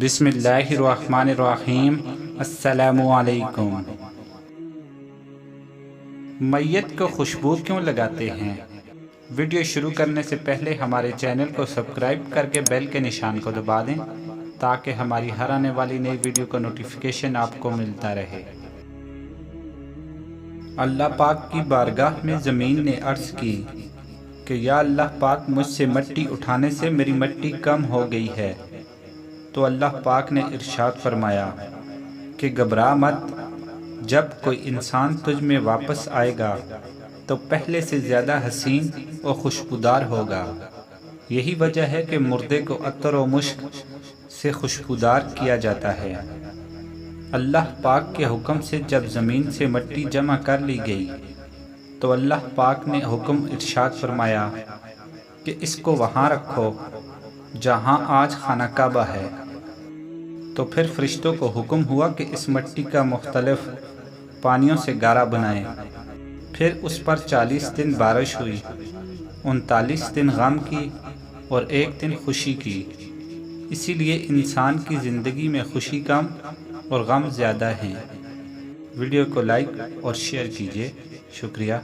بسم اللہ الرحمن الرحیم۔ السلام علیکم۔ میت کو خوشبو کیوں لگاتے ہیں؟ ویڈیو شروع کرنے سے پہلے ہمارے چینل کو سبسکرائب کر کے بیل کے نشان کو دبا دیں تاکہ ہماری ہر آنے والی نئی ویڈیو کا نوٹیفیکیشن آپ کو ملتا رہے۔ اللہ پاک کی بارگاہ میں زمین نے عرض کی کہ یا اللہ پاک، مجھ سے مٹی اٹھانے سے میری مٹی کم ہو گئی ہے۔ تو اللہ پاک نے ارشاد فرمایا کہ گھبرا مت، جب کوئی انسان تجھ میں واپس آئے گا تو پہلے سے زیادہ حسین اور خوشبودار ہوگا۔ یہی وجہ ہے کہ مردے کو عطر و مشک سے خوشبودار کیا جاتا ہے۔ اللہ پاک کے حکم سے جب زمین سے مٹی جمع کر لی گئی تو اللہ پاک نے حکم ارشاد فرمایا کہ اس کو وہاں رکھو جہاں آج خانہ کعبہ ہے۔ تو پھر فرشتوں کو حکم ہوا کہ اس مٹی کا مختلف پانیوں سے گارا بنائیں۔ پھر اس پر 40 دن بارش ہوئی، 39 دن غم کی اور 1 دن خوشی کی۔ اسی لیے انسان کی زندگی میں خوشی کم اور غم زیادہ ہیں۔ ویڈیو کو لائک اور شیئر کیجیے۔ شکریہ۔